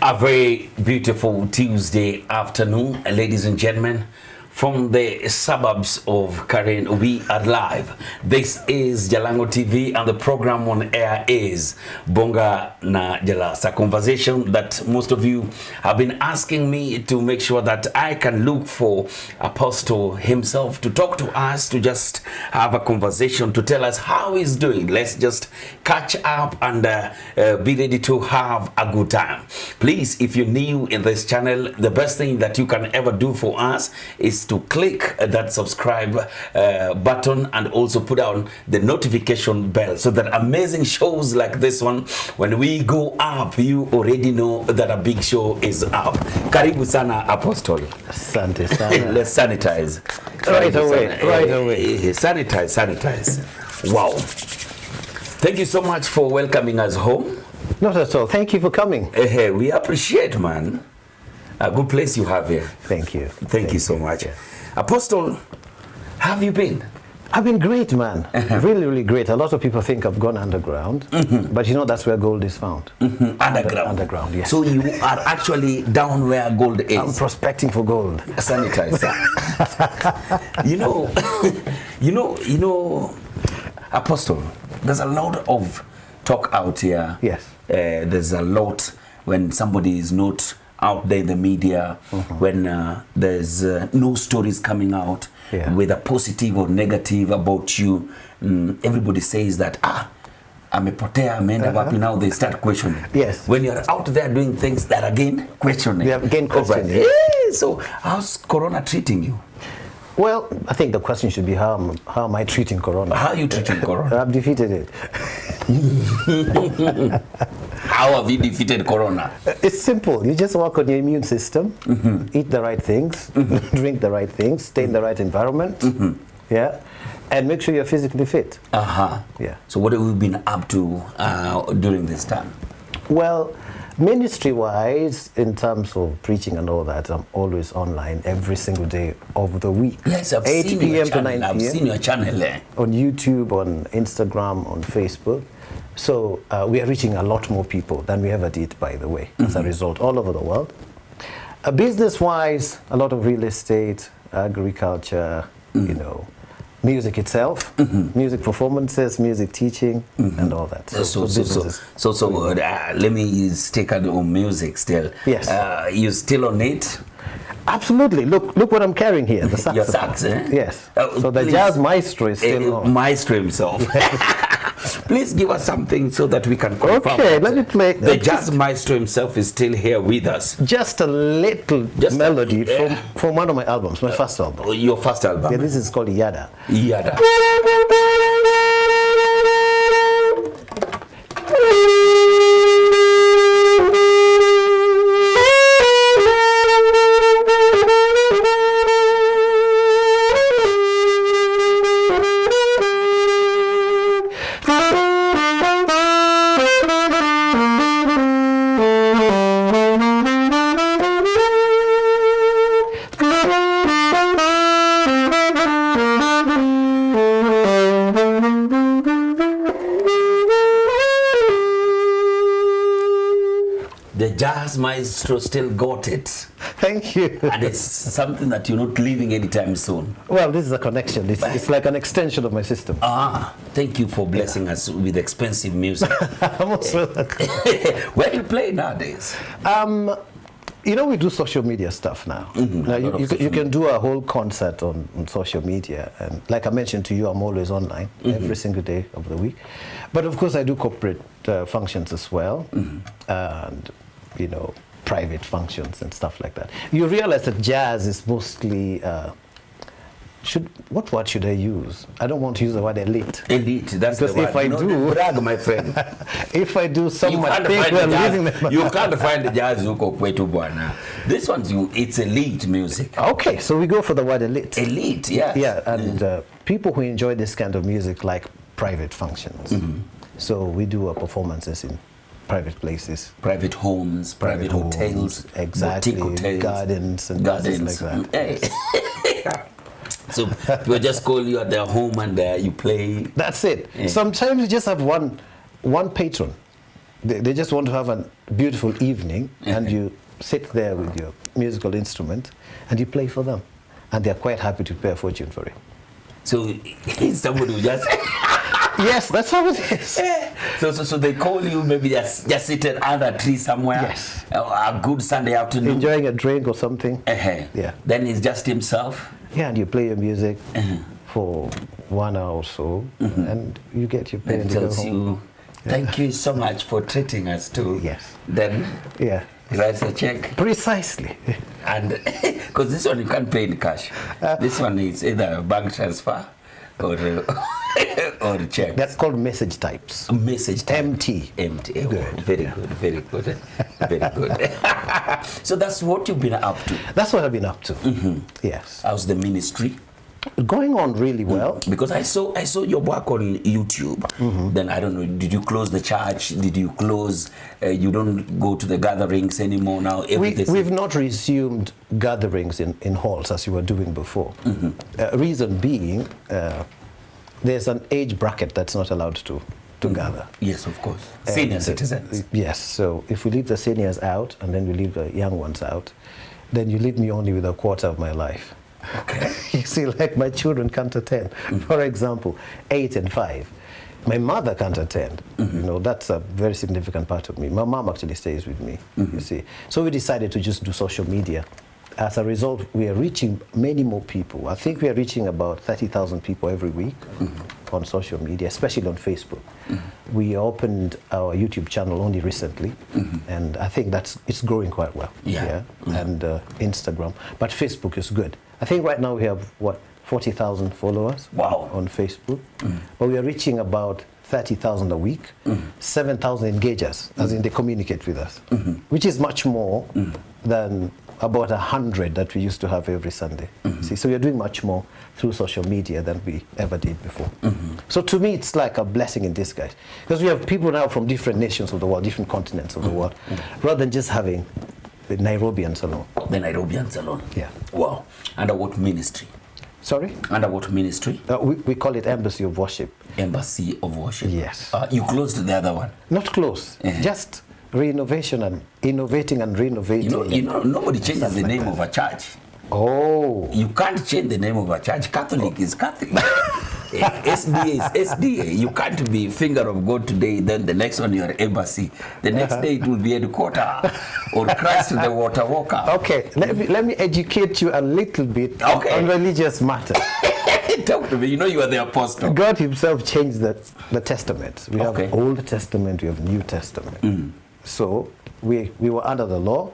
A very beautiful Tuesday afternoon, ladies and gentlemen. From the suburbs of Karen, we are live. This is Jalango TV, and the program on air is Bonga na Jalas, a conversation that most of you have been asking me to make sure that I can look for Apostle himself to talk to us, to just have a conversation, to tell us how he's doing. Let's just catch up and be ready to have a good time. Please, if you're new in this channel, the best thing that you can ever do for us is to click that subscribe button and also put on the notification bell so that amazing shows like this one, when we go up, you already know that a big show is up. Karibu sana, Apostle. Asante sana. Let's sanitize. Right away. Sanitize. Wow. Thank you so much for welcoming us home. Not at all. Thank you for coming. We appreciate, man. A good place you have here. Thank you. Thank you so much. Apostle, how have you been? I've been great, man. Really great. A lot of people think I've gone underground, but you know that's where gold is found. Underground, yes. So you are actually down where gold is. I'm prospecting for gold. Sanitizer. you know, Apostle, there's a lot of talk out here. Yes. There's a lot when somebody is not out there in the media, when there's no stories coming out, whether positive or negative about you. Everybody says that, amepotea, ameenda wapi. Now they start questioning. Yes. When you're out there doing things that again questioning. Yeah, again questioning. Right. So how's Corona treating you? Well, I think the question should be how am I treating Corona? How are you treating Corona? I've defeated it. How have you defeated Corona? It's simple. You just work on your immune system, eat the right things, drink the right things, stay in the right environment, and make sure you're physically fit. Yeah. So what have you been up to during this time? Well, ministry-wise, in terms of preaching and all that, I'm always online every single day of the week. Yes, I've 8 seen p.m. your to channel. 9 p.m. I've seen your channel there. On YouTube, on Instagram, on Facebook. So we are reaching a lot more people than we ever did, by the way, as a result, all over the world. Business-wise, a lot of real estate, agriculture, music itself, music performances, music teaching, and all that. So let me stick on music still. Yes. You still on it? Absolutely. Look what I'm carrying here. The saxophone. Your sax, eh? Yes. So the jazz maestro is still on. Maestro himself. Please give us something so that we can confirm. Okay, let me play. The jazz maestro himself is still here with us. Just a little melody from one of my albums, my first album. Your first album? Yeah, this is called Yada. Yada. The jazz maestro still got it. Thank you. And it's something that you're not leaving anytime soon. Well, this is a connection. It's like an extension of my system. Thank you for blessing us with expensive music. Where do you play nowadays? We do social media stuff now. Now you can do a whole concert on social media, and like I mentioned to you, I'm always online every single day of the week. But of course, I do corporate functions as well, and private functions and stuff like that. You realize that jazz is mostly. What word should I use? I don't want to use the word elite. Elite, that's because the word. If I do, brag, my friend. If I do, someone think we're losing them. You can't find the jazz huko kwetu bwana. This one's it's elite music. Okay, so we go for the word elite. Elite, yes. Yeah, and people who enjoy this kind of music like private functions. So we do our performances in private places, private homes, private hotels, exactly, hotels, gardens and gardens like that. So people just call you at their home and you play. That's it. Yeah. Sometimes you just have one patron They just want to have a beautiful evening, and you sit there with your musical instrument and you play for them, and they're quite happy to pay a fortune for it. So somebody who just yes, that's how it is. So they call you, maybe just seated under a tree somewhere. Yes. A good Sunday afternoon. Enjoying a drink or something. Yeah. Then it's just himself. Yeah, and you play your music for 1 hour or so, and you get your pay and you go home. Thank you so much for treating us too. Yes. Then writes a check. Precisely. And because this one you can't pay in cash. This one is either a bank transfer or or check. That's called message types. Message type. MT. MT. Good. Very good. Very good. Very good. So that's what you've been up to. That's what I've been up to. Yes. How's the ministry? Going on really well. Because I saw your work on YouTube. Then I don't know, did you close the church? Did you close? You don't go to the gatherings anymore now? We've not resumed gatherings in halls as you were doing before. Reason being, there's an age bracket that's not allowed to gather. Yes, of course. Senior citizens. Yes. So if we leave the seniors out and then we leave the young ones out, then you leave me only with a quarter of my life. Okay. You see, like my children can't attend. For example, 8 and 5. My mother can't attend. You know, that's a very significant part of me. My mom actually stays with me, you see. So we decided to just do social media. As a result, we are reaching many more people. I think we are reaching about 30,000 people every week on social media, especially on Facebook. We opened our YouTube channel only recently, and I think it's growing quite well. And Instagram. But Facebook is good. I think right now we have, 40,000 followers on Facebook. But we are reaching about 30,000 a week, 7,000 engagers, as in they communicate with us, which is much more than about 100 that we used to have every Sunday. See, so we are doing much more through social media than we ever did before. So to me, it's like a blessing in disguise, because we have people now from different nations of the world, different continents of the world, rather than just having the Nairobians alone. The Nairobians alone? Yeah. Wow. Under what ministry? Sorry? Under what ministry? We call it Embassy of Worship. Embassy of Worship. Yes. You closed the other one? Not close. Just renovation and innovating and renovating. You know, nobody changes the name of a church. Oh. You can't change the name of a church. Catholic is Catholic. SDA is SDA. You can't be finger of God today, then the next one you're embassy. The next day it will be headquarter or Christ the water walker. Okay, let me educate you a little bit on religious matters. Talk to me. You know you are the apostle. God himself changed the Testament. We have Old Testament, we have New Testament. So we were under the law.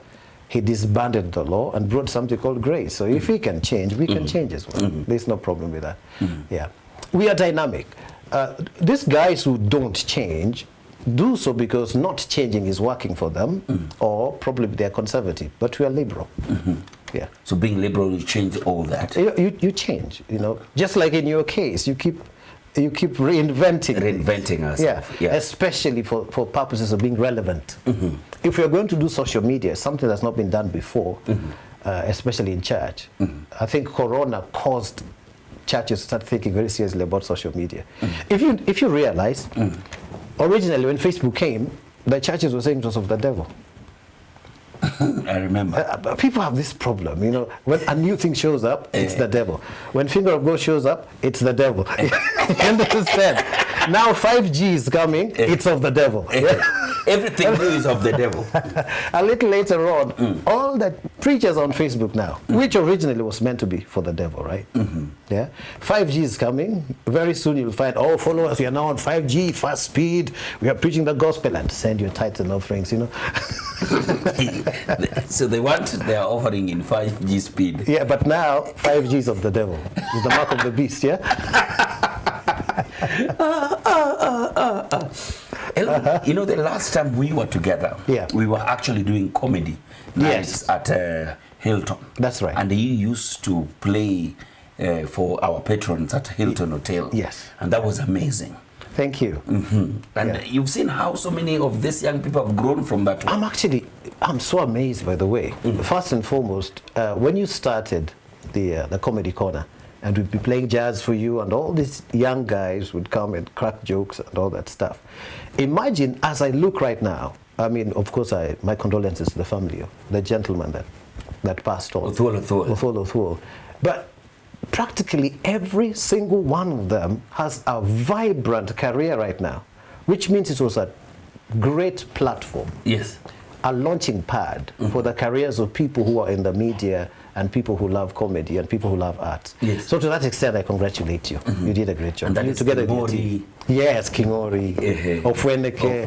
He disbanded the law and brought something called grace. So if he can change, we can change as well. There's no problem with that. Yeah, we are dynamic. These guys who don't change do so because not changing is working for them, or probably they're conservative. But we are liberal. Yeah. So being liberal, you change all that. You change. You know, just like in your case, you keep reinventing us. Yeah, especially for purposes of being relevant. If you're going to do social media, something that's not been done before, especially in church, I think Corona caused churches to start thinking very seriously about social media. If you realize, originally when Facebook came, the churches were saying it was of the devil. I remember. People have this problem, you know, when a new thing shows up, it's the devil. When Finger of God shows up, it's the devil. You understand? Now 5G is coming, it's of the devil. Everything new is of the devil. A little later on, all the preachers on Facebook now, which originally was meant to be for the devil, right? Yeah, 5G is coming. Very soon you'll find, followers, we are now on 5G, fast speed. We are preaching the gospel, and send your tithes and offerings, you know. So they want their offering in 5G speed. Yeah, but now 5G is of the devil. It's the mark of the beast, yeah? You know, the last time we were together, we were actually doing comedy nights at Hellon. That's right. And he used to play for our patrons at Hilton Hotel. Yes. And that was amazing. Thank you. And you've seen how so many of these young people have grown from that. I'm so amazed, by the way. First and foremost, when you started the Comedy Corner, and we'd be playing jazz for you, and all these young guys would come and crack jokes and all that stuff. Imagine, as I look right now, I mean, of course, my condolences to the family of the gentleman that passed on. Othul. But practically every single one of them has a vibrant career right now, which means it was a great platform. Yes. A launching pad for the careers of people who are in the media and people who love comedy and people who love art. Yes. So to that extent, I congratulate you. You did a great job. And that is together Kingori. Yes, Kingori. Ofweneke.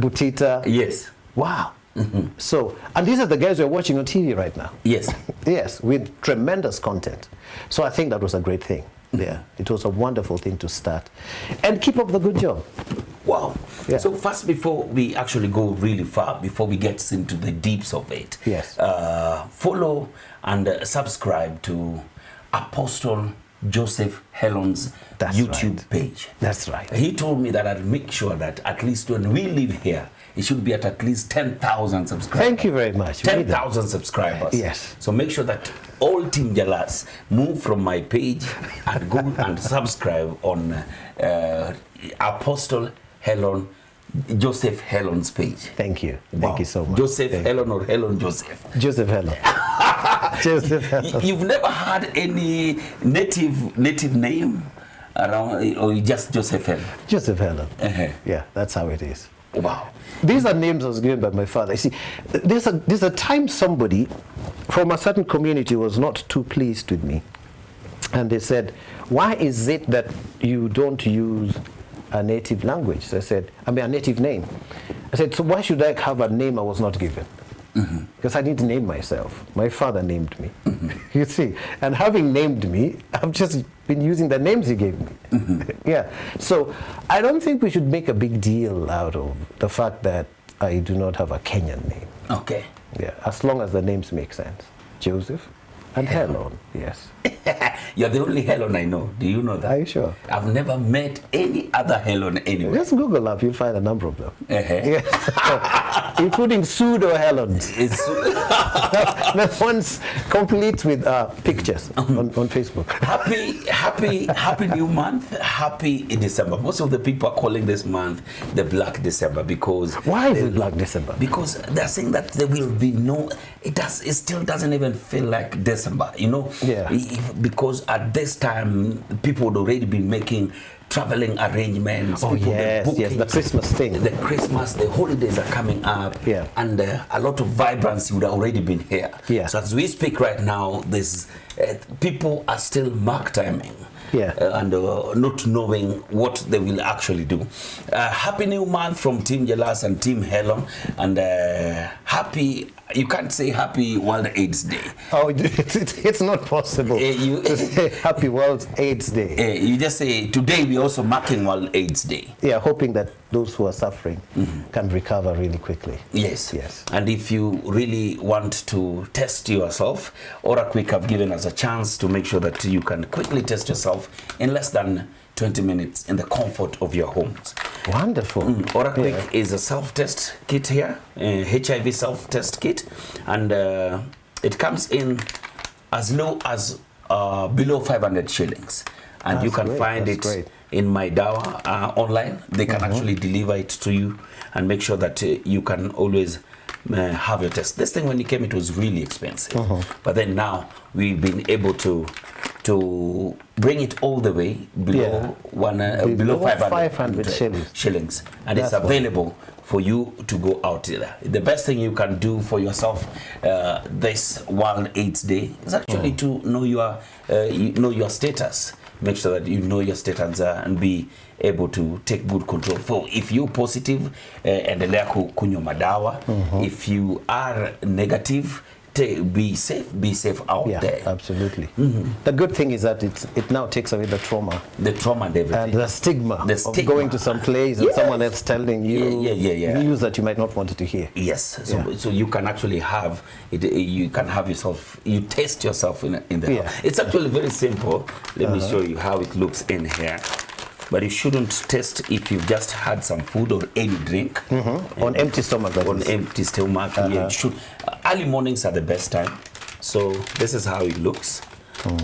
Butita. Yes. Wow. So, and these are the guys we're watching on TV right now. Yes. Yes, with tremendous content. So I think that was a great thing. Yeah, it was a wonderful thing to start. And keep up the good job. Wow. Yeah. So first, before we actually go really far, before we get into the deeps of it, yes, follow and subscribe to Apostle Joseph Hellon's YouTube page. That's right. He told me that I'd make sure that at least when we live here, it should be at least 10,000 subscribers. Thank you very much. 10,000 subscribers. Yes. So make sure that all Team Jalas move from my page and go and subscribe on Apostle Hellon, Joseph Hellon's page. Thank you. Wow. Thank you so much. Joseph Hellon or Hellon Joseph? Joseph Hellon. Joseph Hellon. You've never had any native name around, or just Joseph Hellon? Joseph Hellon. Yeah, that's how it is. Wow. These are names I was given by my father. You see, there's a time somebody from a certain community was not too pleased with me. And they said, why is it that you don't use a native language? So I said, a native name. I said, so why should I have a name I was not given? Because I didn't name myself. My father named me. You see, and having named me, I've just been using the names he gave me. Yeah. So I don't think we should make a big deal out of the fact that I do not have a Kenyan name. Okay. Yeah, as long as the names make sense. Joseph and Hellon, yes. You're the only Hellon I know. Do you know that? Are you sure? I've never met any other Hellon anywhere. Just Google up, you'll find a number of them. Yes. Including pseudo Hellons. That one's complete with pictures on Facebook. Happy new month. Happy December. Most of the people are calling this month the Black December because... Why is it Black December? Because they're saying that there will be no... It still doesn't even feel like December, you know? Yeah. Because at this time, people would already be making traveling arrangements. Oh, yes, the Christmas thing. The holidays are coming up. Yeah. And a lot of vibrancy would have already been here. Yeah. So as we speak right now, there's people are still mark timing. Yeah. And not knowing what they will actually do. Happy new month from Team Jalas and Team Hellon. And you can't say happy World AIDS Day. Oh, it's not possible to say happy World AIDS Day. You just say, today we're also marking World AIDS Day. Yeah, hoping that those who are suffering can recover really quickly. Yes. Yes. And if you really want to test yourself, Aura Quick have given us a chance to make sure that you can quickly test yourself in less than 20 minutes in the comfort of your homes. Wonderful. Aura Quick is a self-test kit here, a HIV self-test kit, and it comes in as low as below 500 shillings. And you can find it in My Dawa online. They can actually deliver it to you and make sure that you can always have your test. This thing, when it came, it was really expensive. But then now we've been able to bring it all the way below below 500 shillings, and it's available for you to go out there. The best thing you can do for yourself this World AIDS Day is actually to know your status. Make sure that you know your status and be able to take good control. For if you're positive, endelea kunywa madawa. If you are negative, be safe out there. Absolutely. The good thing is that it now takes away the trauma and everything, and the stigma of going to some place and someone else telling you news that you might not want to hear. Yes. So you can actually have it. You can have yourself. You taste yourself in the house. It's actually very simple. Let me show you how it looks in here. But you shouldn't test if you've just had some food or any drink. On empty stomach. Empty stomach. You should. Early mornings are the best time. So this is how it looks.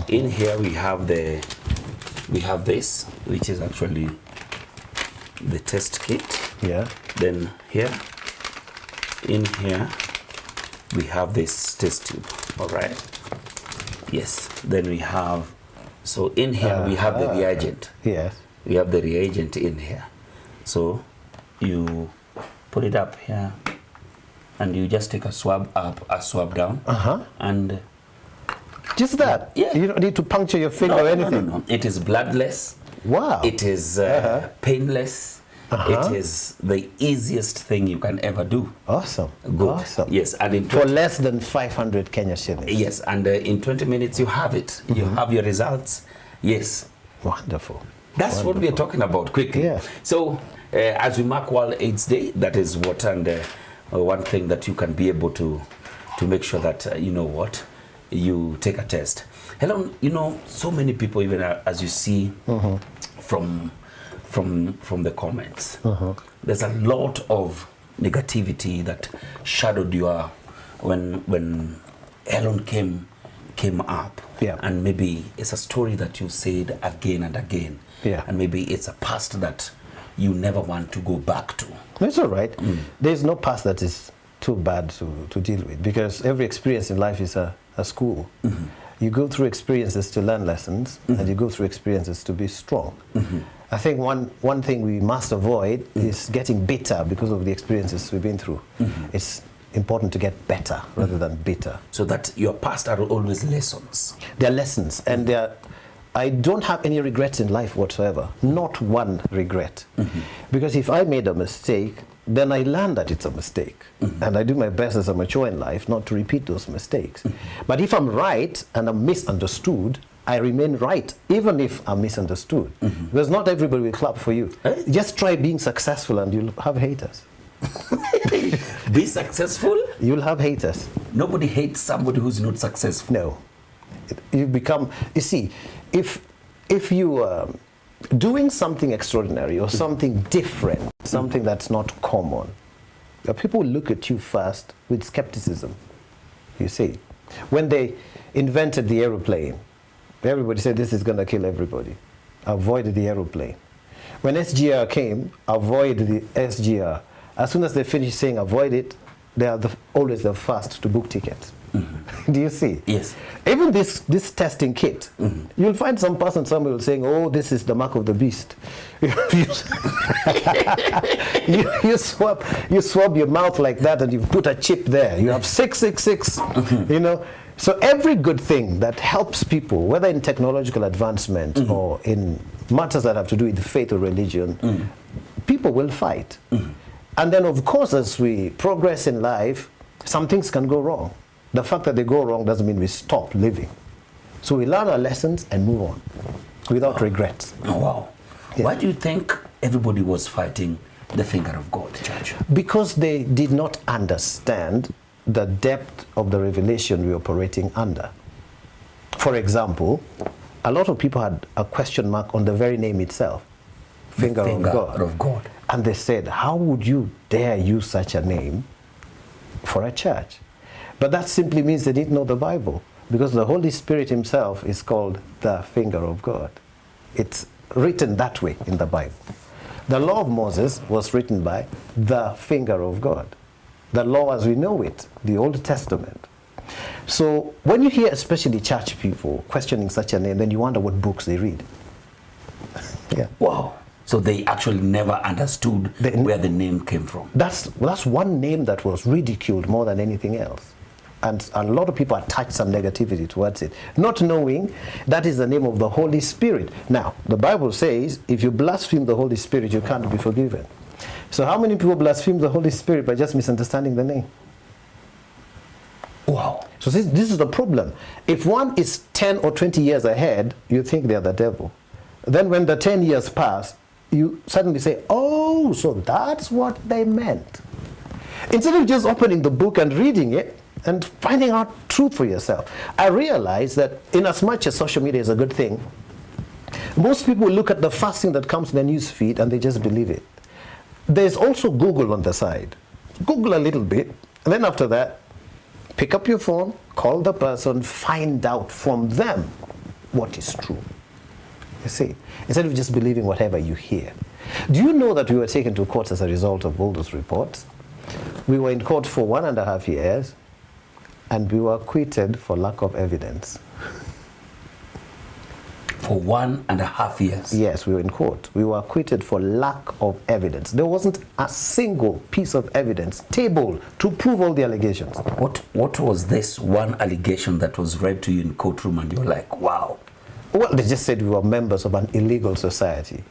In here we have this, which is actually the test kit. Yeah. Then here, in here, we have this test tube. All right. Yes. Then we have. So in here we have the reagent. Yes. We have the reagent in here. So you put it up here, and you just take a swab up, a swab down, and just that. Yeah. You don't need to puncture your finger or anything. No. It is bloodless. Wow. It is painless. It is the easiest thing you can ever do. Awesome. Good. Awesome. Yes, and for less than 500 Kenya shillings. Yes, and in 20 minutes you have it. You have your results. Yes. Wonderful. That's what we are talking about quickly. Yeah. So, as we mark World AIDS Day, that is what, and one thing that you can be able to make sure that, you know what, you take a test. Hellon, you know, so many people, even as you see from the comments, there's a lot of negativity that shadowed your, when Hellon came up. Yeah. And maybe it's a story that you said again and again. Yeah. And maybe it's a past that you never want to go back to. It's all right. There's no past that is too bad to deal with, because every experience in life is a school. You go through experiences to learn lessons, and you go through experiences to be strong. I think one thing we must avoid is getting bitter because of the experiences we've been through. It's important to get better rather than bitter. So that your past are always lessons. They're lessons, and I don't have any regrets in life whatsoever. Not one regret. Because if I made a mistake, then I learn that it's a mistake. And I do my best as I mature in life not to repeat those mistakes. But if I'm right and I'm misunderstood, I remain right, even if I'm misunderstood. Because not everybody will clap for you. Just try being successful and you'll have haters. Be successful? You'll have haters. Nobody hates somebody who's not successful. No. You see, if you are doing something extraordinary or something different, something that's not common, people look at you first with skepticism. You see, when they invented the aeroplane, everybody said this is going to kill everybody. Avoid the aeroplane. When SGR came, avoid the SGR. As soon as they finish saying avoid it, they are always the first to book tickets. Do you see? Yes. Even this testing kit, you'll find some person somewhere saying, oh, this is the mark of the beast. you swab your mouth like that and you put a chip there. You have 666, you know. So every good thing that helps people, whether in technological advancement or in matters that have to do with faith or religion, people will fight. And then, of course, as we progress in life, some things can go wrong. The fact that they go wrong doesn't mean we stop living. So we learn our lessons and move on without regrets. Oh, wow. Yeah. Why do you think everybody was fighting the finger of God, Church? Because they did not understand the depth of the revelation we're operating under. For example, a lot of people had a question mark on the very name itself, finger of God. And they said, how would you dare use such a name for a church? But that simply means they didn't know the Bible, because the Holy Spirit himself is called the finger of God. It's written that way in the Bible. The law of Moses was written by the finger of God. The law as we know it, the Old Testament. So when you hear especially church people questioning such a name, then you wonder what books they read. Yeah. Wow. So they actually never understood where the name came from. That's one name that was ridiculed more than anything else. And a lot of people attach some negativity towards it, not knowing that is the name of the Holy Spirit. Now, the Bible says, if you blaspheme the Holy Spirit, you can't be forgiven. So how many people blaspheme the Holy Spirit by just misunderstanding the name? Wow. So this is the problem. If one is 10 or 20 years ahead, you think they're the devil. Then when the 10 years pass, you suddenly say, oh, so that's what they meant. Instead of just opening the book and reading it and finding out truth for yourself. I realize that in as much as social media is a good thing, most people look at the first thing that comes in their news feed and they just believe it. There's also Google on the side. Google a little bit, and then after that, pick up your phone, call the person, find out from them what is true. You see, instead of just believing whatever you hear. Do you know that we were taken to court as a result of all those reports? We were in court for 1.5 years, and we were acquitted for lack of evidence. For 1.5 years? Yes, we were in court. We were acquitted for lack of evidence. There wasn't a single piece of evidence tabled to prove all the allegations. What was this one allegation that was read to you in courtroom and you're like, wow? Well, they just said we were members of an illegal society.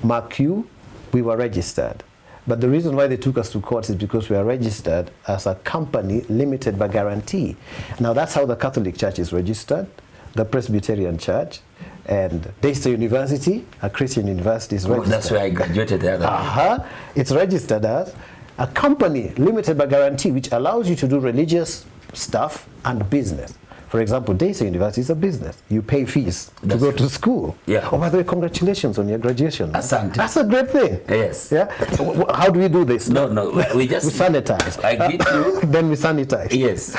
Mark you, we were registered. But the reason why they took us to court is because we are registered as a company limited by guarantee. Now that's how the Catholic Church is registered, the Presbyterian Church, and Esther University, a Christian university, is registered. That's where I graduated the other day. It's registered as a company limited by guarantee, which allows you to do religious stuff and business. For example, Esther University is a business. You pay fees to go to school. Yeah. Oh, by the way, congratulations on your graduation. Asante. That's a great thing. Yes. Yeah. How do we do this? No, we just... we sanitize. I greet you. Then we sanitize. Yes.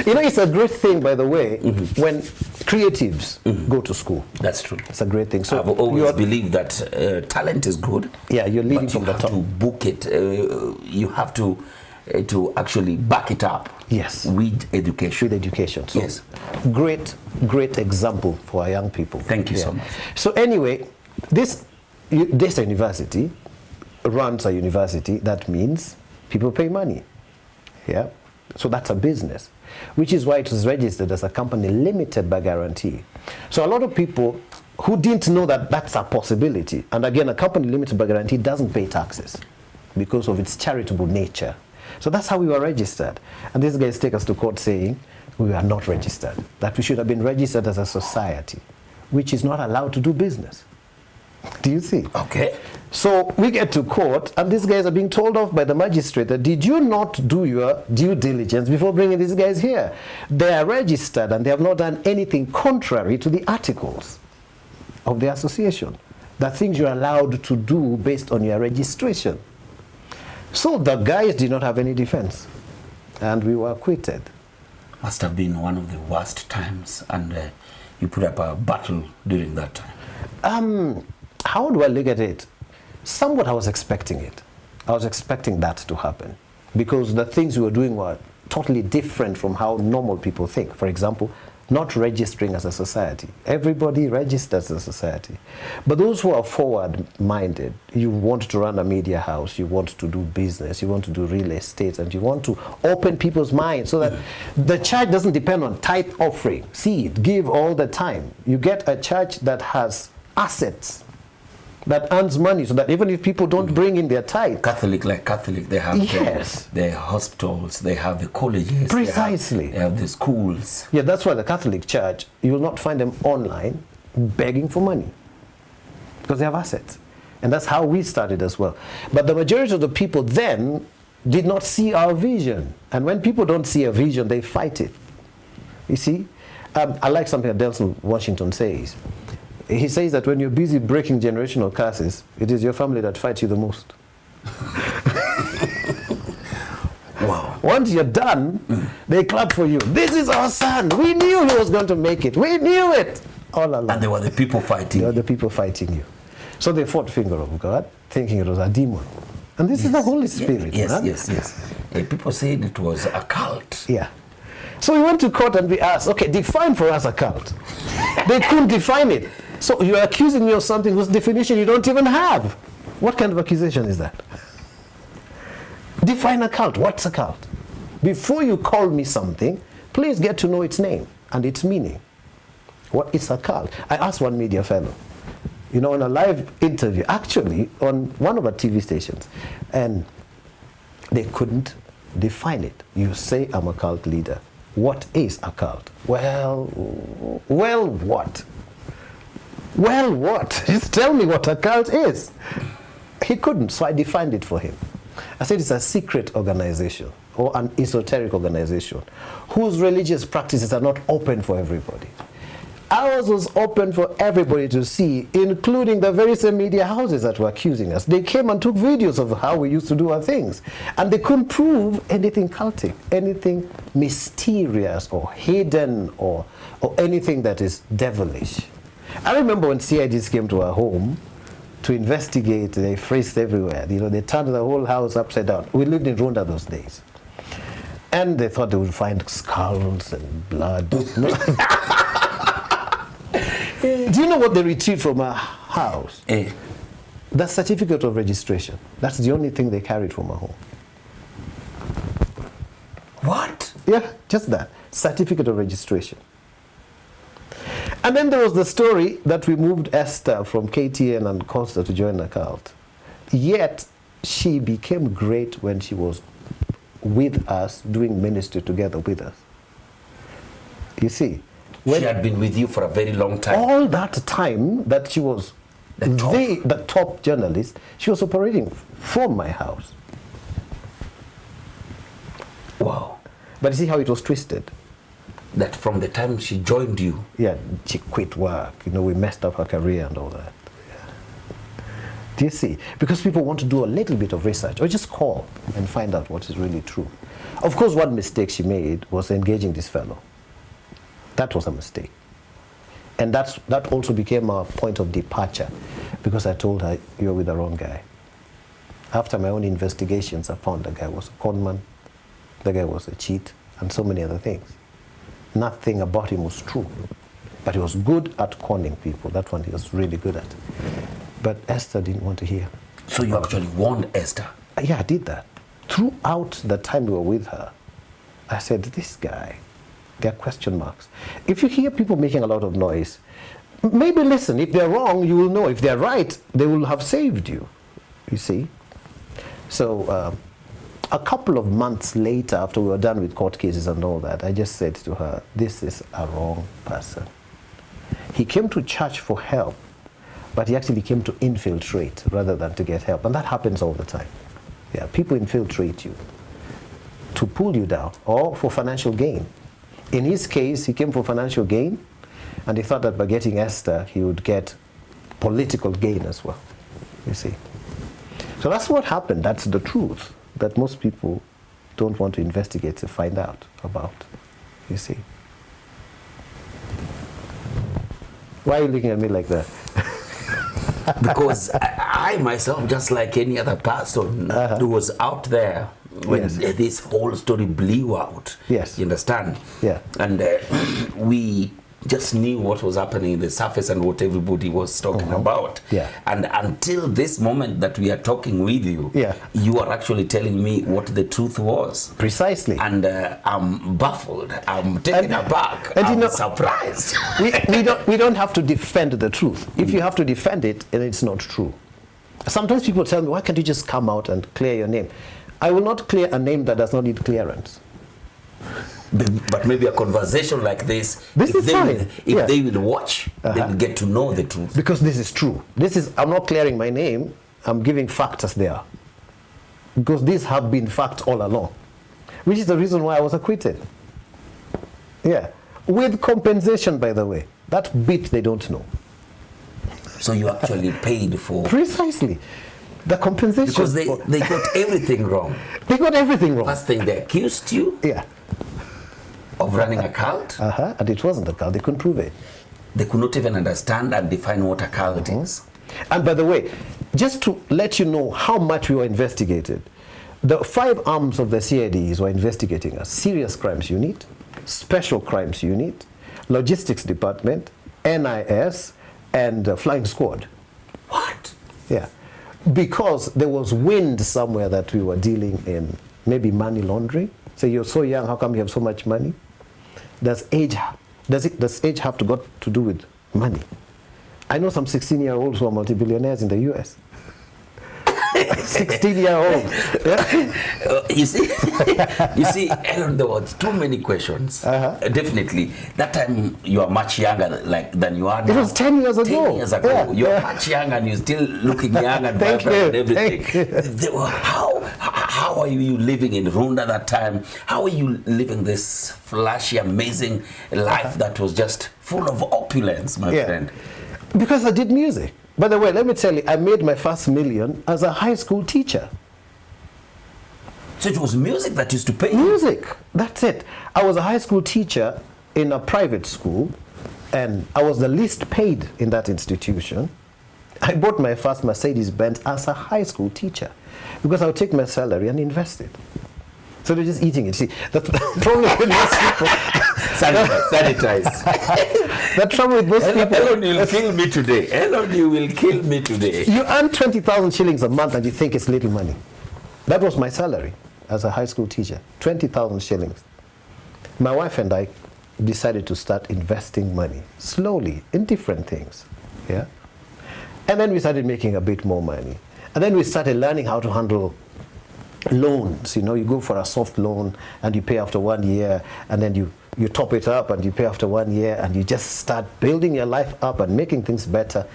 You know, it's a great thing, by the way, when creatives go to school. That's true. It's a great thing. So I've always believed that talent is good. Yeah, you're leading from the top. You have to book it. You have to actually back it up. Yes. With education. With education. So yes. Great example for our young people. Thank you so much. So anyway, this university runs a university. That means people pay money. Yeah. So that's a business, which is why it was registered as a company limited by guarantee. So a lot of people who didn't know that that's a possibility, and again, a company limited by guarantee doesn't pay taxes because of its charitable nature. So that's how we were registered. And these guys take us to court saying we are not registered, that we should have been registered as a society, which is not allowed to do business. Do you see? Okay. So we get to court, and these guys are being told off by the magistrate that did you not do your due diligence before bringing these guys here? They are registered, and they have not done anything contrary to the articles of the association. The things you're allowed to do based on your registration. So the guys did not have any defense, and we were acquitted. Must have been one of the worst times, and you put up a battle during that time. How do I look at it? Somewhat I was expecting it. I was expecting that to happen because the things we were doing were totally different from how normal people think. For example, not registering as a society. Everybody registers as a society. But those who are forward-minded, you want to run a media house, you want to do business, you want to do real estate, and you want to open people's minds so that the church doesn't depend on tithe offering, seed, give all the time. You get a church that has assets, that earns money, so that even if people don't bring in their tithe. Catholic, they have the hospitals, they have the colleges. Precisely. They have the schools. Yeah, that's why the Catholic Church, you will not find them online begging for money because they have assets. And that's how we started as well. But the majority of the people then did not see our vision. And when people don't see a vision, they fight it. You see? I like something that Denzel Washington says. He says that when you're busy breaking generational curses, it is your family that fights you the most. Wow. Once you're done, they clap for you. This is our son. We knew he was going to make it. We knew it. All along. And they were the people fighting you. They were the people fighting you. So they fought finger of God, thinking it was a demon. And this is the Holy Spirit. Yes. People said it was a cult. Yeah. So we went to court and we asked, okay, define for us a cult. They couldn't define it. So you're accusing me of something whose definition you don't even have. What kind of accusation is that? Define a cult. What's a cult? Before you call me something, please get to know its name and its meaning. What is a cult? I asked one media fellow, you know, in a live interview, actually on one of our TV stations, and they couldn't define it. You say I'm a cult leader. What is a cult? Well, what? Well, what? Just tell me what a cult is. He couldn't, so I defined it for him. I said it's a secret organization or an esoteric organization whose religious practices are not open for everybody. Ours was open for everybody to see, including the very same media houses that were accusing us. They came and took videos of how we used to do our things. And they couldn't prove anything cultic, anything mysterious or hidden or anything that is devilish. I remember when CIDs came to our home to investigate, they frisked everywhere. You know, they turned the whole house upside down. We lived in Rwanda those days. And they thought they would find skulls and blood. Do you know what they retrieved from our house? The certificate of registration. That's the only thing they carried from our home. What? Yeah, just that. Certificate of registration. And then there was the story that we moved Esther from KTN and Costa to join the cult. Yet, she became great when she was with us, doing ministry together with us. You see, she had been with you for a very long time. All that time that she was the top journalist, she was operating from my house. Wow. But you see how it was twisted? That from the time she joined you. Yeah, she quit work. You know, we messed up her career and all that. Yeah. Do you see? Because people want to do a little bit of research or just call and find out what is really true. Of course, one mistake she made was engaging this fellow. That was a mistake. And that also became a point of departure because I told her, you're with the wrong guy. After my own investigations, I found the guy was a conman, the guy was a cheat, and so many other things. Nothing about him was true. But he was good at conning people. That one he was really good at. But Esther didn't want to hear. So you actually warned Esther? Yeah, I did that. Throughout the time we were with her, I said, this guy, there are question marks. If you hear people making a lot of noise, maybe listen. If they're wrong, you will know. If they're right, they will have saved you. You see? So a couple of months later, after we were done with court cases and all that, I just said to her, this is a wrong person. He came to church for help, but he actually came to infiltrate rather than to get help. And that happens all the time. Yeah, people infiltrate you to pull you down or for financial gain. In his case, he came for financial gain, and he thought that by getting Esther, he would get political gain as well, you see. So that's what happened. That's the truth that most people don't want to investigate to find out about, you see. Why are you looking at me like that? Because I myself, just like any other person who was out there when this whole story blew out. Yes. You understand? Yeah. And we just knew what was happening in the surface and what everybody was talking about. Yeah. And until this moment that we are talking with you, you are actually telling me what the truth was. Precisely. And I'm baffled. I'm taken aback. And I'm surprised. we don't have to defend the truth. If you have to defend it, then it's not true. Sometimes people tell me, why can't you just come out and clear your name? I will not clear a name that does not need clearance. But maybe a conversation like this, if they will watch, they will get to know the truth. Because this is true. I'm not clearing my name, I'm giving facts as they are. Because these have been facts all along. Which is the reason why I was acquitted. Yeah. With compensation, by the way. That bit they don't know. So you actually paid for... Precisely. The compensation... Because they got everything wrong. They got everything wrong. First thing, they accused you of running a cult. And it wasn't a cult. They couldn't prove it. They could not even understand and define what a cult is. And by the way, just to let you know how much we were investigated, the 5 arms of the CIDs were investigating us. Serious Crimes Unit, Special Crimes Unit, Logistics Department, NIS, and Flying Squad. What? Yeah. Because there was wind somewhere that we were dealing in, maybe money laundering. So you're so young, how come you have so much money? Does age have to do with money? I know some 16-year-olds who are multi-billionaires in the US. 16-year-old. You see, Hellon, there were too many questions. Definitely. That time you are much younger than you are now. It was 10 years ago. 10 years ago. Yeah, you're much younger and you're still looking young and vibrant and everything. How how are you living in Runda that time? How are you living this flashy, amazing life that was just full of opulence, my friend? Because I did music. By the way, let me tell you, I made my first million as a high school teacher. So it was music that used to pay you? Music, that's it. I was a high school teacher in a private school, and I was the least paid in that institution. I bought my first Mercedes-Benz as a high school teacher because I would take my salary and invest it. So they're just eating it. See, the problem with most people... Sanitize. The trouble with most people... Hellon, you will kill me today. Hellon, you will kill me today. You earn 20,000 shillings a month and you think it's little money. That was my salary as a high school teacher, 20,000 shillings. My wife and I decided to start investing money slowly in different things. Yeah. And then we started making a bit more money. And then we started learning how to handle loans. You know, you go for a soft loan and you pay after 1 year, and then you top it up and you pay after 1 year, and you just start building your life up and making things better.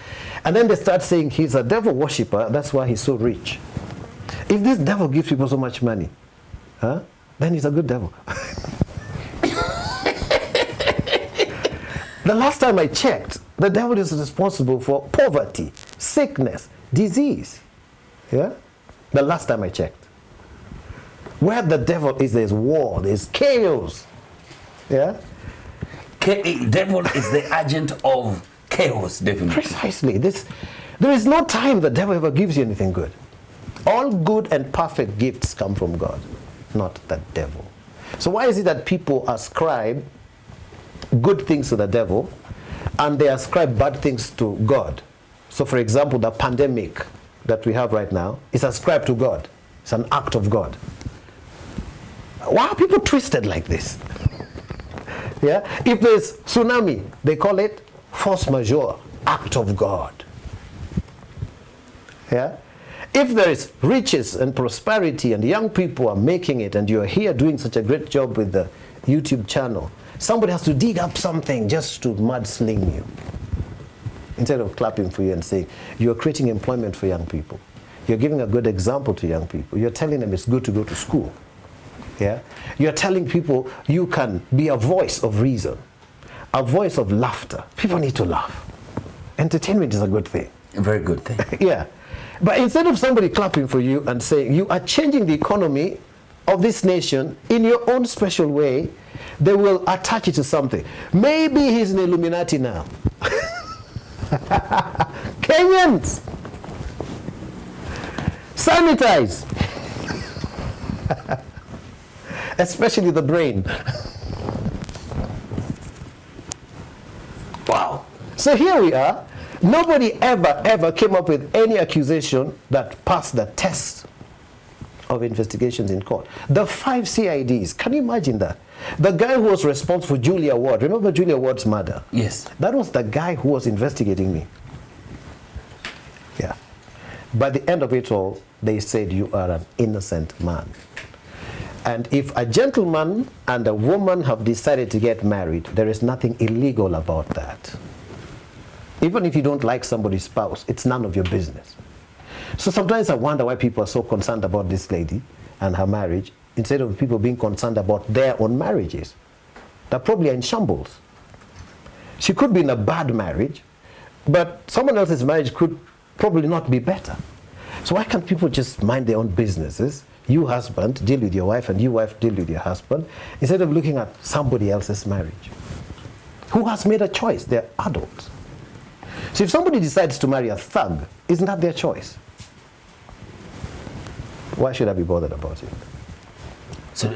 And then they start saying he's a devil worshipper, that's why he's so rich. If this devil gives people so much money, then he's a good devil. The last time I checked, the devil is responsible for poverty, sickness, disease. Yeah? The last time I checked. Where the devil is, there's war, there's chaos. Yeah? Devil is the agent of chaos, definitely. Precisely. There is no time the devil ever gives you anything good. All good and perfect gifts come from God, not the devil. So why is it that people ascribe good things to the devil and they ascribe bad things to God? So for example, the pandemic that we have right now is ascribed to God. It's an act of God. Why are people twisted like this? Yeah? If there's tsunami, they call it force majeure, act of God. Yeah? If there is riches and prosperity and young people are making it and you're here doing such a great job with the YouTube channel, somebody has to dig up something just to mudsling you. Instead of clapping for you and saying, you're creating employment for young people. You're giving a good example to young people. You're telling them it's good to go to school. Yeah? You're telling people you can be a voice of reason, a voice of laughter. People need to laugh. Entertainment is a good thing. A very good thing. Yeah. But instead of somebody clapping for you and saying, you are changing the economy of this nation in your own special way, they will attach it to something. Maybe he's an Illuminati now. Kenyans, sanitize. Especially the brain. Wow. So here we are. Nobody ever came up with any accusation that passed the test of investigations in court. The 5 CIDs, can you imagine that? The guy who was responsible for Julia Ward, remember Julia Ward's murder? Yes. That was the guy who was investigating me. Yeah. By the end of it all, they said you are an innocent man. And if a gentleman and a woman have decided to get married, there is nothing illegal about that. Even if you don't like somebody's spouse, it's none of your business. So sometimes I wonder why people are so concerned about this lady and her marriage, instead of people being concerned about their own marriages. They're probably in shambles. She could be in a bad marriage, but someone else's marriage could probably not be better. So why can't people just mind their own businesses? You husband, deal with your wife, and you wife, deal with your husband, instead of looking at somebody else's marriage. Who has made a choice? They're adults. So if somebody decides to marry a thug, isn't that their choice? Why should I be bothered about it? So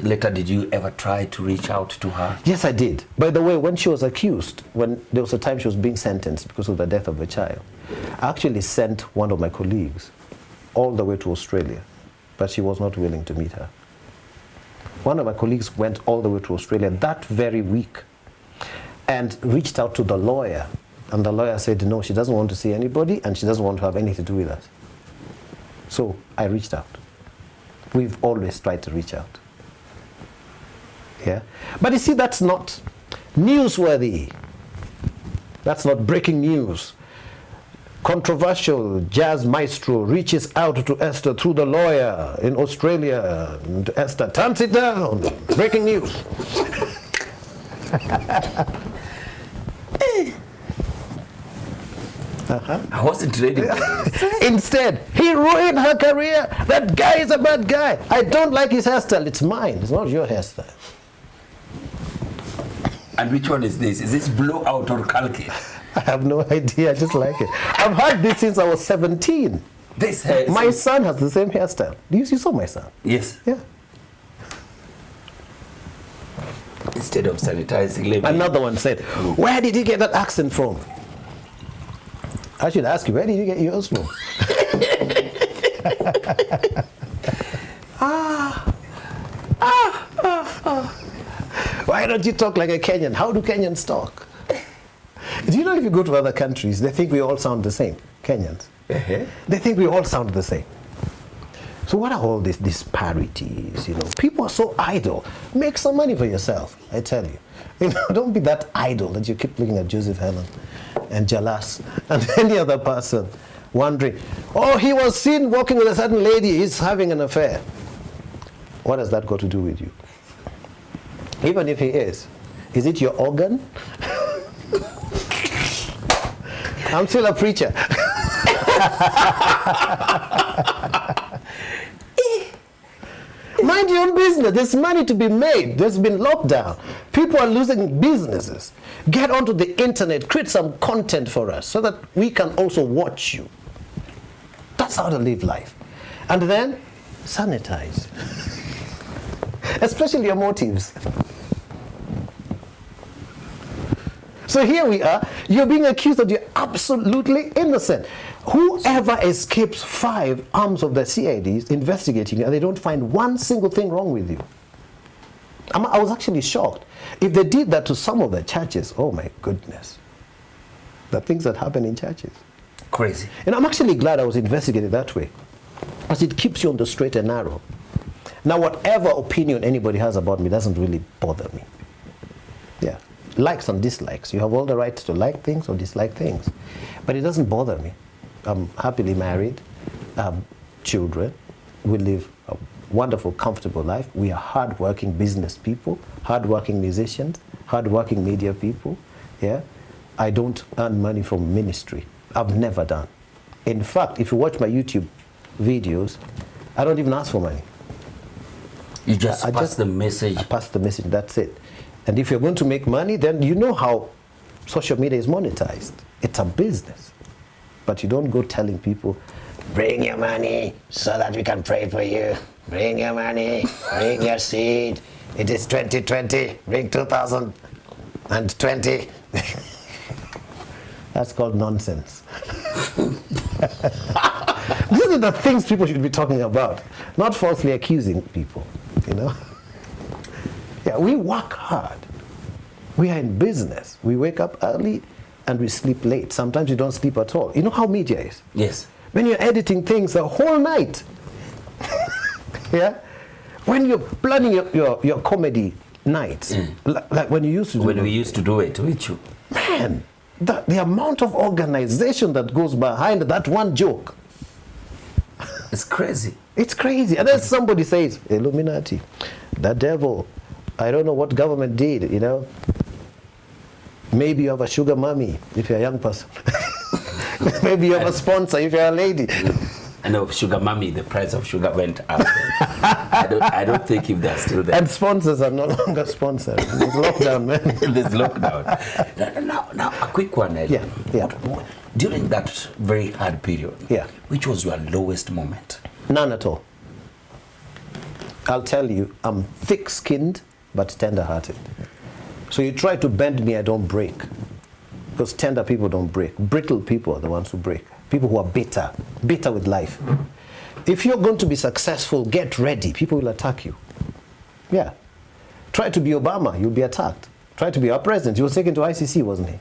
later, did you ever try to reach out to her? Yes, I did. By the way, when she was accused, when there was a time she was being sentenced because of the death of a child, I actually sent one of my colleagues all the way to Australia, but she was not willing to meet her. One of my colleagues went all the way to Australia that very week and reached out to the lawyer. And the lawyer said, no, she doesn't want to see anybody and she doesn't want to have anything to do with us. So I reached out. We've always tried to reach out. Yeah? But you see, that's not newsworthy. That's not breaking news. Controversial jazz maestro reaches out to Esther through the lawyer in Australia. And Esther turns it down. Breaking news. I wasn't ready. Instead, he ruined her career. That guy is a bad guy. I don't like his hairstyle. It's mine. It's not your hairstyle. And which one is this? Is this blowout or calculated? I have no idea. I just like it. I've had this since I was 17. This hair. My son has the same hairstyle. You saw my son? Yes. Yeah. Instead of sanitizing. Another one said, "Where did you get that accent from?" I should ask you, where did you get yours from? Why don't you talk like a Kenyan? How do Kenyans talk? Do you know if you go to other countries, they think we all sound the same, Kenyans. They think we all sound the same. So what are all these disparities? People are so idle. Make some money for yourself, I tell you. Don't be that idle that you keep looking at Joseph Hellon and Jalas and any other person wondering, oh, he was seen walking with a certain lady, he's having an affair. What has that got to do with you? Even if he is it your organ? I'm still a preacher. Mind your own business. There's money to be made. There's been lockdown. People are losing businesses. Get onto the internet, create some content for us so that we can also watch you. That's how to live life. And then sanitize. Especially your motives. So here we are, you're being accused that you're absolutely innocent. Whoever escapes 5 arms of the CIDs investigating you and they don't find one single thing wrong with you. I was actually shocked. If they did that to some of the churches, oh my goodness. The things that happen in churches. Crazy. And I'm actually glad I was investigated that way. Because it keeps you on the straight and narrow. Now whatever opinion anybody has about me doesn't really bother me. Yeah. Likes and dislikes. You have all the right to like things or dislike things. But it doesn't bother me. I'm happily married, children. We live a wonderful, comfortable life. We are hard-working business people, hard-working musicians, hard-working media people. Yeah, I don't earn money from ministry. I've never done. In fact, if you watch my YouTube videos, I don't even ask for money. You just pass the message. I pass the message, that's it. And if you're going to make money, then you know how social media is monetized. It's a business. But you don't go telling people, bring your money so that we can pray for you. Bring your money, bring your seed. It is 2020, bring 2020. That's called nonsense. These are the things people should be talking about, not falsely accusing people, Yeah, we work hard. We are in business. We wake up early and we sleep late. Sometimes you don't sleep at all. You know how media is? Yes. When you're editing things the whole night. Yeah? When you're planning your comedy nights, like when you used to do When we used to do it with you. Man, the amount of organization that goes behind that one joke. It's crazy. It's crazy. And then somebody says, Illuminati, the devil, I don't know what government did, Maybe you have a sugar mommy if you're a young person. Maybe you have a sponsor if you're a lady. I know sugar mommy, the price of sugar went up. I don't think if they're still there. And sponsors are no longer sponsored. There's lockdown, man. There's lockdown. Now, a quick one. Yeah. During that very hard period, which was your lowest moment? None at all. I'll tell you, I'm thick-skinned but tender-hearted. So you try to bend me, I don't break. Because tender people don't break. Brittle people are the ones who break. People who are bitter with life. If you're going to be successful, get ready. People will attack you. Yeah. Try to be Obama, you'll be attacked. Try to be our president, he was taken to ICC, wasn't he?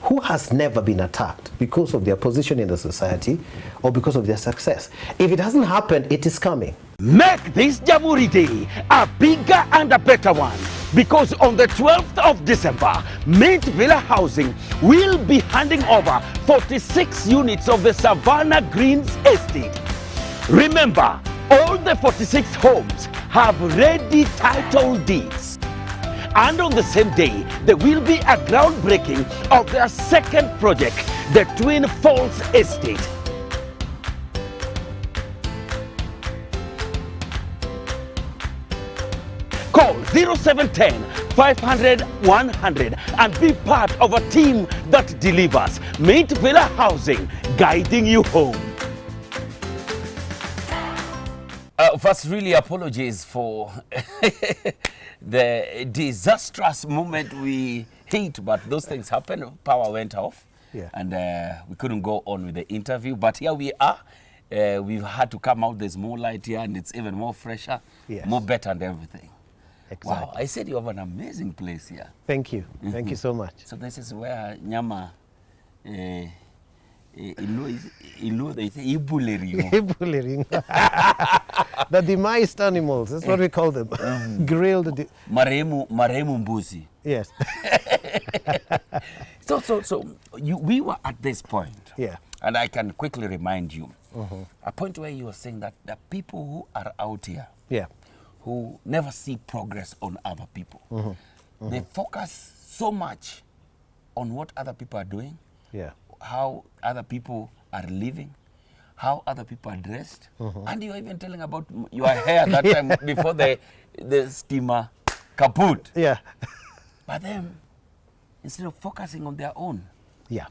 Who has never been attacked because of their position in the society or because of their success? If it hasn't happened, it is coming. Make this Jamhuri Day a bigger and a better one. because on the 12th of December, Mint Villa Housing will be handing over 46 units of the Savannah Greens Estate. Remember, all the 46 homes have ready title deeds. And on the same day, there will be a groundbreaking of their second project, the Twin Falls Estate. Call 0710 500 100 and be part of a team that delivers. Mint Villa Housing, guiding you home. First, really apologies for the disastrous moment we hit, but those things happened. Power went off, and we couldn't go on with the interview. But here we are. We've had to come out. There's more light here, and it's even more fresher, more better, and everything. Exactly. Wow, I said you have an amazing place here. Thank you. Thank you so much. So this is where Nyama, Ilu, they say Ibulering. The demised animals, that's what we call them. Grilled. Maremu mbuzi. Yes. So we were at this point. Yeah. And I can quickly remind you, a point where you were saying that the people who are out here, who never see progress on other people, they focus so much on what other people are doing, how other people are living, how other people are dressed, and you're even telling about your hair that time before the steamer kaput. Yeah. But then, instead of focusing on their own. Yeah.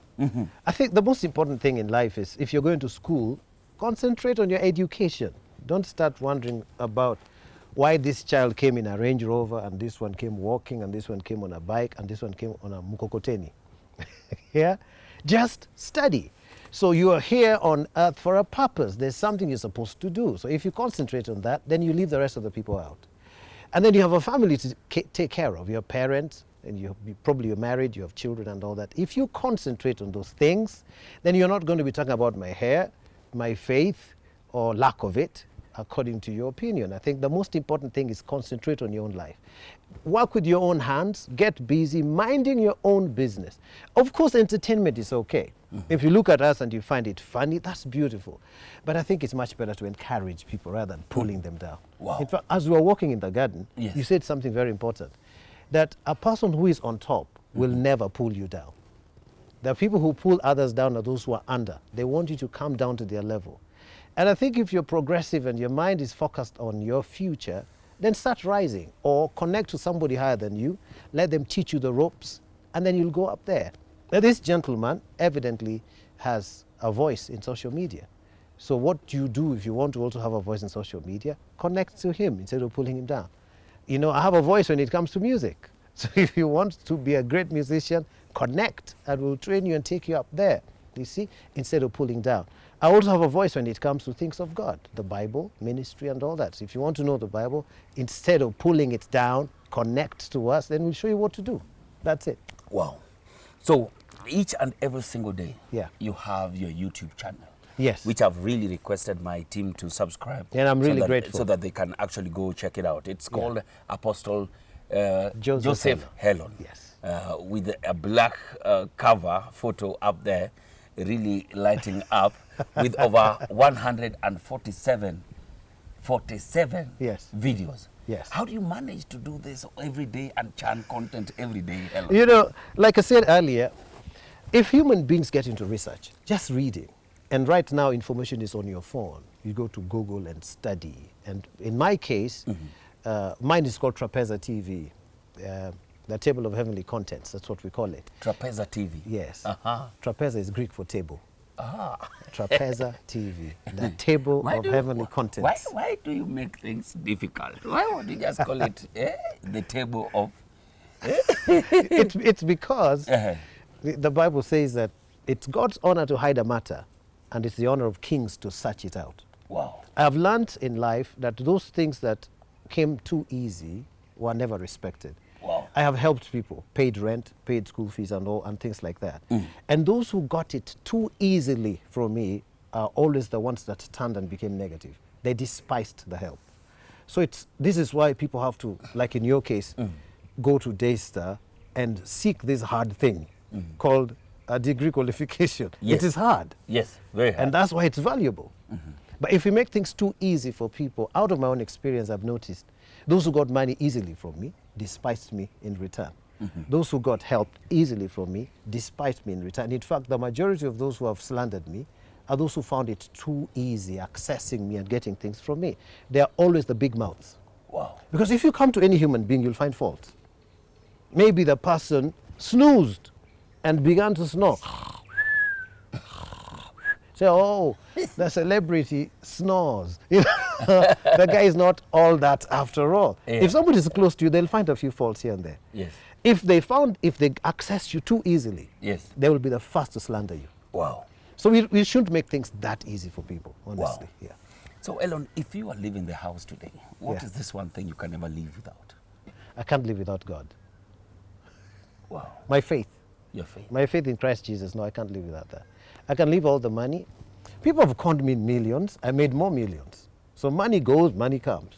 I think the most important thing in life is, if you're going to school, concentrate on your education. Don't start wondering about why this child came in a Range Rover, and this one came walking, and this one came on a bike, and this one came on a mukokoteni. Yeah? Just study. So you are here on earth for a purpose. There's something you're supposed to do. So if you concentrate on that, then you leave the rest of the people out. And then you have a family to take care of, your parents, and probably you're married, you have children and all that. If you concentrate on those things, then you're not going to be talking about my hair, my faith, or lack of it, according to your opinion. I think the most important thing is concentrate on your own life. Work with your own hands, get busy, minding your own business. Of course, entertainment is okay. If you look at us and you find it funny, that's beautiful. But I think it's much better to encourage people rather than pulling them down. Wow. In fact, as we were walking in the garden, you said something very important, that a person who is on top will never pull you down. The people who pull others down are those who are under. They want you to come down to their level. And I think if you're progressive and your mind is focused on your future, then start rising or connect to somebody higher than you, let them teach you the ropes, and then you'll go up there. Now, this gentleman evidently has a voice in social media. So what you do if you want to also have a voice in social media, connect to him instead of pulling him down. You know, I have a voice when it comes to music. So if you want to be a great musician, connect, and we'll train you and take you up there, you see, instead of pulling down. I also have a voice when it comes to things of God, the Bible, ministry, and all that. So if you want to know the Bible, instead of pulling it down, connect to us, then we'll show you what to do. That's it. Wow. So each and every single day, you have your YouTube channel. Yes. Which I've really requested my team to subscribe. And I'm really grateful. So that they can actually go check it out. It's called Apostle Joseph Hellon. Yes. With a black cover photo up there, really lighting up with over 147 videos. Yes. How do you manage to do this every day and churn content every day, Hellon? You know, like I said earlier, if human beings get into research, just reading, and right now information is on your phone. You go to Google and study. And in my case, mine is called Trapeza TV, the table of heavenly contents. That's what we call it. Trapeza TV. Yes. Trapeza is Greek for table. Trapeza TV, the table of heavenly contents. Why do you make things difficult? Why would you just call it the table of... It's because the Bible says that it's God's honor to hide a matter, and it's the honor of kings to search it out. Wow. I have learned in life that those things that came too easy were never respected. Wow. I have helped people, paid rent, paid school fees and all, and things like that. And those who got it too easily from me are always the ones that turned and became negative. They despised the help. So this is why people have to, like in your case, go to Daystar and seek this hard thing called a degree qualification. Yes. It is hard. Yes, very hard. And that's why it's valuable. But if we make things too easy for people, out of my own experience, I've noticed those who got money easily from me despised me in return. Those who got help easily from me despised me in return. In fact, the majority of those who have slandered me are those who found it too easy accessing me and getting things from me. They are always the big mouths. Wow. Because if you come to any human being, you'll find fault. Maybe the person snoozed and began to snore. Say, oh, the celebrity snores. The guy is not all that after all. Yeah. If somebody is close to you, they'll find a few faults here and there. Yes. If they access you too easily, Yes. they will be the first to slander you. Wow. So we shouldn't make things that easy for people, honestly. Wow. Yeah. So, Hellon, if you are leaving the house today, what Yeah. is this one thing you can never live without? I can't live without God. Wow. My faith. Your faith. My faith in Christ Jesus, no, I can't live without that. I can leave all the money. People have conned me millions. I made more millions. So money goes, money comes.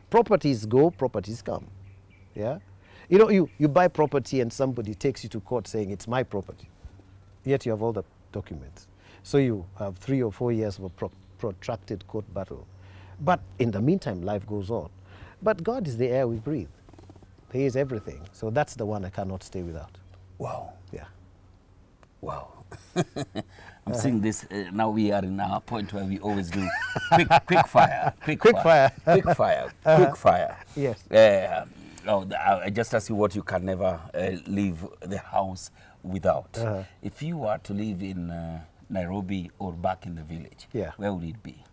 Properties go, properties come. Yeah? You know, you buy property and somebody takes you to court saying it's my property. Yet you have all the documents. So you have 3 or 4 years of a protracted court battle. But in the meantime, life goes on. But God is the air we breathe. He is everything. So that's the one I cannot stay without. Wow. Yeah. Wow. I'm seeing this. Now we are in our point where we always do quick fire. Quick fire. Quick fire. Yes. I just ask you what you can never leave the house without. If you were to live in Nairobi or back in the village, Yeah. where would it be?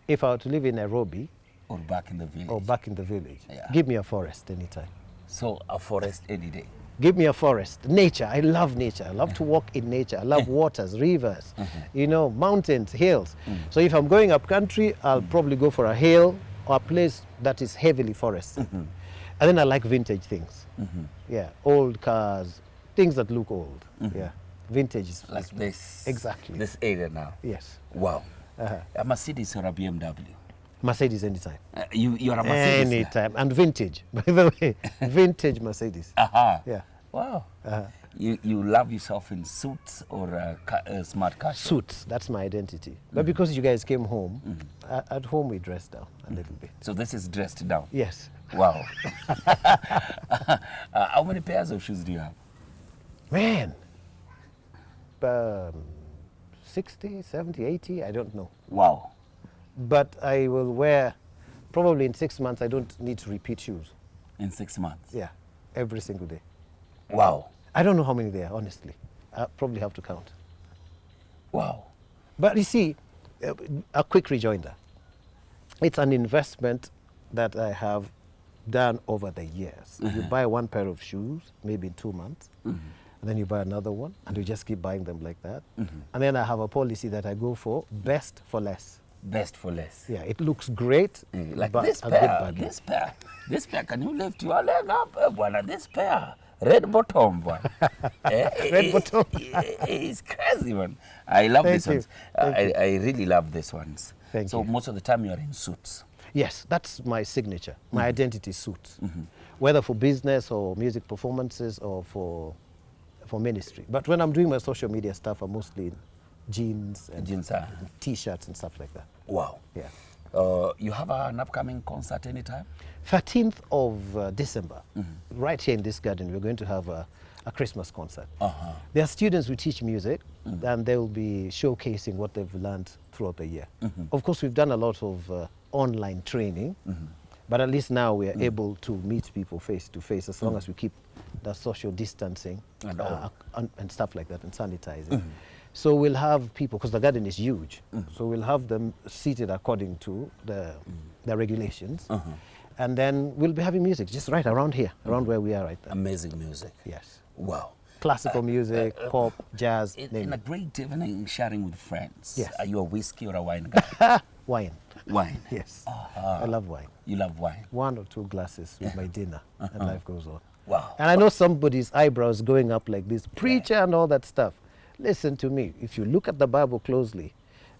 If I were to live in Nairobi Or back in the village? or back in the village, Yeah. give me a forest anytime. So a forest any day. Give me a forest. Nature. I love nature. I love to walk in nature. I love waters, rivers, you know, mountains, hills. So if I'm going up country, I'll probably go for a hill or a place that is heavily forested. And then I like vintage things. Yeah, old cars, things that look old. Yeah, vintage is Like this. Exactly. This area now. Yes. Wow. A Mercedes or a BMW? Mercedes anytime. You're a Mercedes. Anytime. And vintage, by the way. Vintage Mercedes. Yeah. Wow. You love yourself in suits or smart casual? Suits, that's my identity. But because you guys came home, at home we dressed down a little bit. So this is dressed down? Yes. Wow. How many pairs of shoes do you have? Man. 60, 70, 80, I don't know. Wow. But I will wear, probably in 6 months, I don't need to repeat shoes. In 6 months? Yeah, every single day. Wow. I don't know how many there are, honestly. I probably have to count. Wow. But you see, a quick rejoinder. It's an investment that I have done over the years. You buy one pair of shoes, maybe in 2 months, and then you buy another one, and you just keep buying them like that. And then I have a policy that I go for best for less. Best for less. Yeah, it looks great, Like but this a pair, good bargain. this pair, can you lift your leg up? Bwana, this pair, red bottom one. Red bottom. It's crazy, man. I love Thank these you. ones. I really love these ones. Thank so you. most of the time you're in suits. Yes, that's my signature. My identity suits, whether for business or music performances or for ministry. But when I'm doing my social media stuff, I'm mostly in jeans and Jeans, T-shirts and stuff like that. Wow. Yeah. You have an upcoming concert anytime? 13th of December, right here in this garden, we're going to have a Christmas concert. There are students who teach music, and they will be showcasing what they've learned throughout the year. Of course, we've done a lot of online training, but at least now we are able to meet people face to face as long as we keep the social distancing and stuff like that and sanitizing. So we'll have people, because the garden is huge, so we'll have them seated according to the regulations. And then we'll be having music just right around here, around where we are right now. Amazing music. Yes. Wow. Classical music, pop, jazz, name In a it. great evening sharing with friends. Yes. Are you a whiskey or a wine guy? Wine. Wine. Yes. I love wine. You love wine. 1 or 2 glasses with my dinner, and life goes on. Wow. And I know somebody's eyebrows going up like this, preacher and all that stuff. Listen to me. If you look at the Bible closely,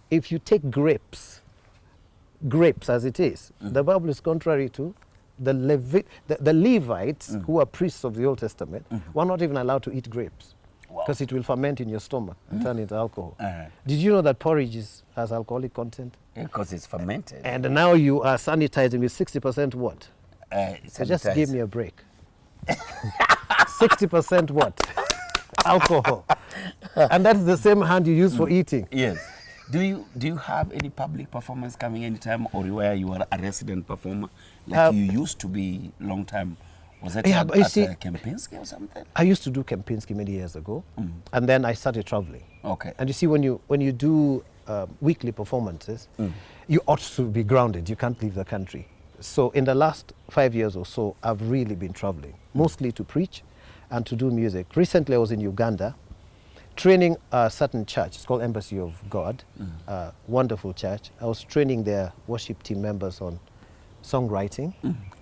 if you take grapes as it is, the Bible is contrary to the Levites, who are priests of the Old Testament, were not even allowed to eat grapes because it will ferment in your stomach and turn into alcohol. Did you know that porridge has alcoholic content? Because it's fermented. And now you are sanitizing with 60% what? So just give me a break. 60% what? Alcohol. And that's the same hand you use for eating. Yes. Do you have any public performance coming anytime, or where you are a resident performer like you used to be long time? Was that at Kempinski or something? I used to do Kempinski many years ago, and then I started traveling. Okay. And you see, when you do weekly performances, you ought to be grounded. You can't leave the country. So in the last 5 years or so, I've really been traveling, mostly to preach and to do music. Recently, I was in Uganda, training a certain church. It's called Embassy of God, wonderful church. I was training their worship team members on songwriting.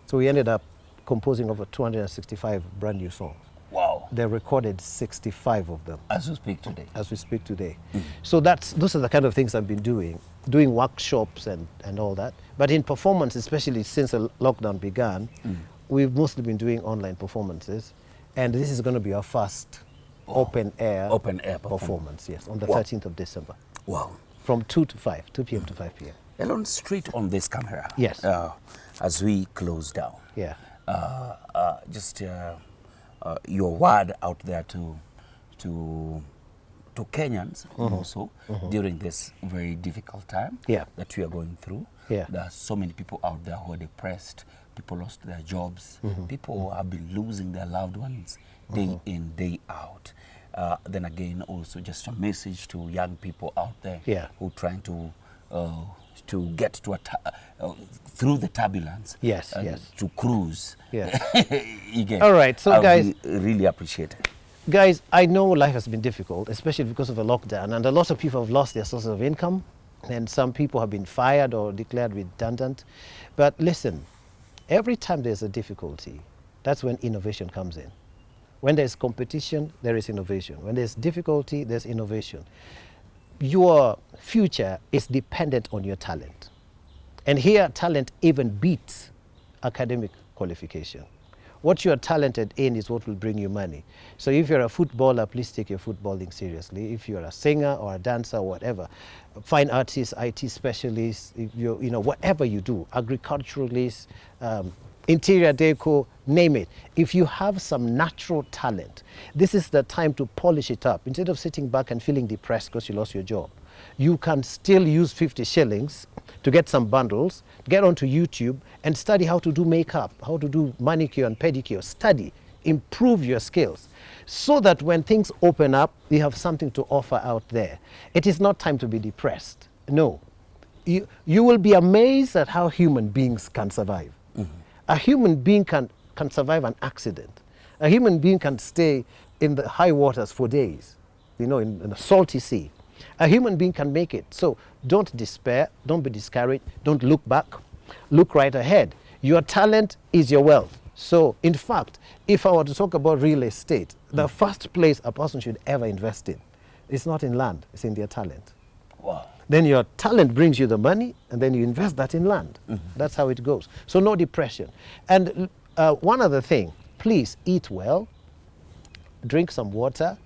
So we ended up composing over 265 brand new songs. Wow. They recorded 65 of them. As we speak today. As we speak today. So those are the kind of things I've been doing workshops and all that. But in performance, especially since the lockdown began, we've mostly been doing online performances. And this is going to be our first open air performance, yes, on the 13th of December. Wow. From 2 p.m. to 5 p.m. Hellon, straight on this camera. Yes. As we close down. Yeah. Just your word out there to Kenyans also during this very difficult time that we are going through. Yeah. There are so many people out there who are depressed. People lost their jobs. People have been losing their loved ones day in, day out. Then again, also just a message to young people out there who are trying to get to through the turbulence. Yes. To cruise. Yeah. All right, so guys, really appreciate it. Guys, I know life has been difficult, especially because of the lockdown, and a lot of people have lost their sources of income, and some people have been fired or declared redundant. But listen, every time there's a difficulty, that's when innovation comes in. When there's competition, there is innovation. When there's difficulty, there's innovation. Your future is dependent on your talent. And here, talent even beats academic qualification. What you are talented in is what will bring you money. So if you're a footballer, please take your footballing seriously. If you're a singer or a dancer or whatever, fine artist, IT specialist, if you're, whatever you do, agriculturalist, interior deco, name it. If you have some natural talent, this is the time to polish it up. Instead of sitting back and feeling depressed because you lost your job, you can still use 50 shillings to get some bundles, get onto YouTube and study how to do makeup, how to do manicure and pedicure. Study, improve your skills so that when things open up, you have something to offer out there. It is not time to be depressed. No. You will be amazed at how human beings can survive. A human being can survive an accident. A human being can stay in the high waters for days, in a salty sea. A human being can make it. So don't despair, don't be discouraged, don't look back, look right ahead. Your talent is your wealth. So in fact, if I were to talk about real estate, the first place a person should ever invest in is not in land, it's in their talent. Wow. Then your talent brings you the money, and then you invest that in land. That's how it goes. So no depression. And one other thing, please eat well, drink some water,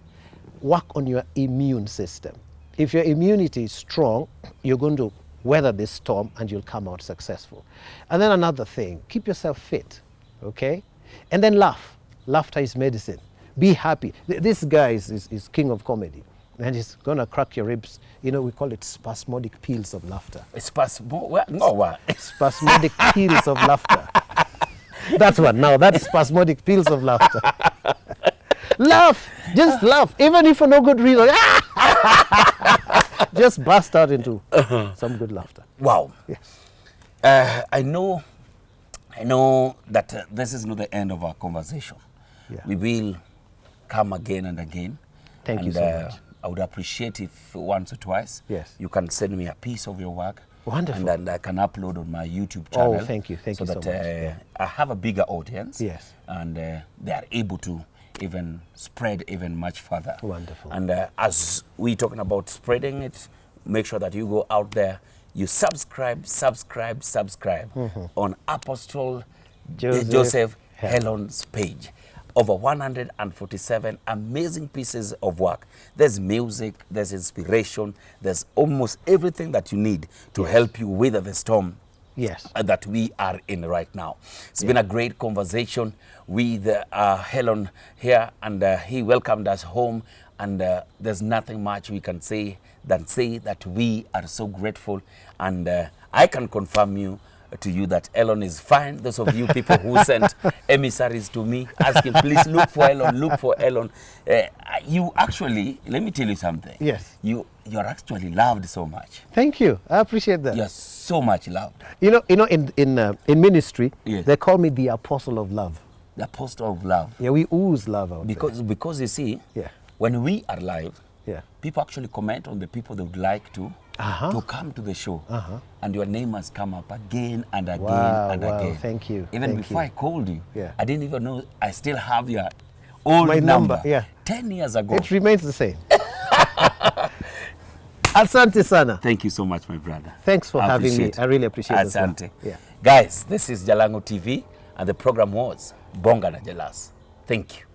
work on your immune system. If your immunity is strong, you're going to weather this storm and you'll come out successful. And then another thing, keep yourself fit, okay? And then laugh. Laughter is medicine. Be happy. This guy is king of comedy. And he's going to crack your ribs. We call it spasmodic peals of laughter. Spasmodic peals of laughter. That's what now. That's spasmodic peals of laughter. Laugh. Just laugh. Even if for no good reason. Just burst out into some good laughter. Wow. Yes. I know that this is not the end of our conversation. Yeah. We will come again and again. Thank you so much. I would appreciate if once or twice you can send me a piece of your work. Wonderful. And I can upload on my YouTube channel. Oh, thank you. Thank you so much. I have a bigger audience. Yes. And they are able to even spread even much further. Wonderful. And as we're talking about spreading it, make sure that you go out there, you subscribe on Apostle Joseph Hellon's page. Over 147 amazing pieces of work. There's music, there's inspiration, there's almost everything that you need to help you weather the storm that we are in right now. It's been a great conversation with Hellon here, and he welcomed us home, and there's nothing much we can say than say that we are so grateful, and I can confirm to you that Hellon is fine. Those of you people who sent emissaries to me asking, please look for Hellon, look for Hellon. You actually, let me tell you something. Yes. You're actually loved so much. Thank you. I appreciate that. You're so much loved. You know, in ministry, they call me the apostle of love. The apostle of love. Yeah, we ooze love out because you see, when we are live, people actually comment on the people they would like to come to the show, and your name has come up again and again and again. Thank you. Even before I called you, I didn't even know I still have your old number. 10 years ago. It remains the same. Asante sana. Thank you so much, my brother. Thanks for having me. I really appreciate it. Asante. Guys, this is Jalango TV, and the program was Bonga na Jealous. Thank you.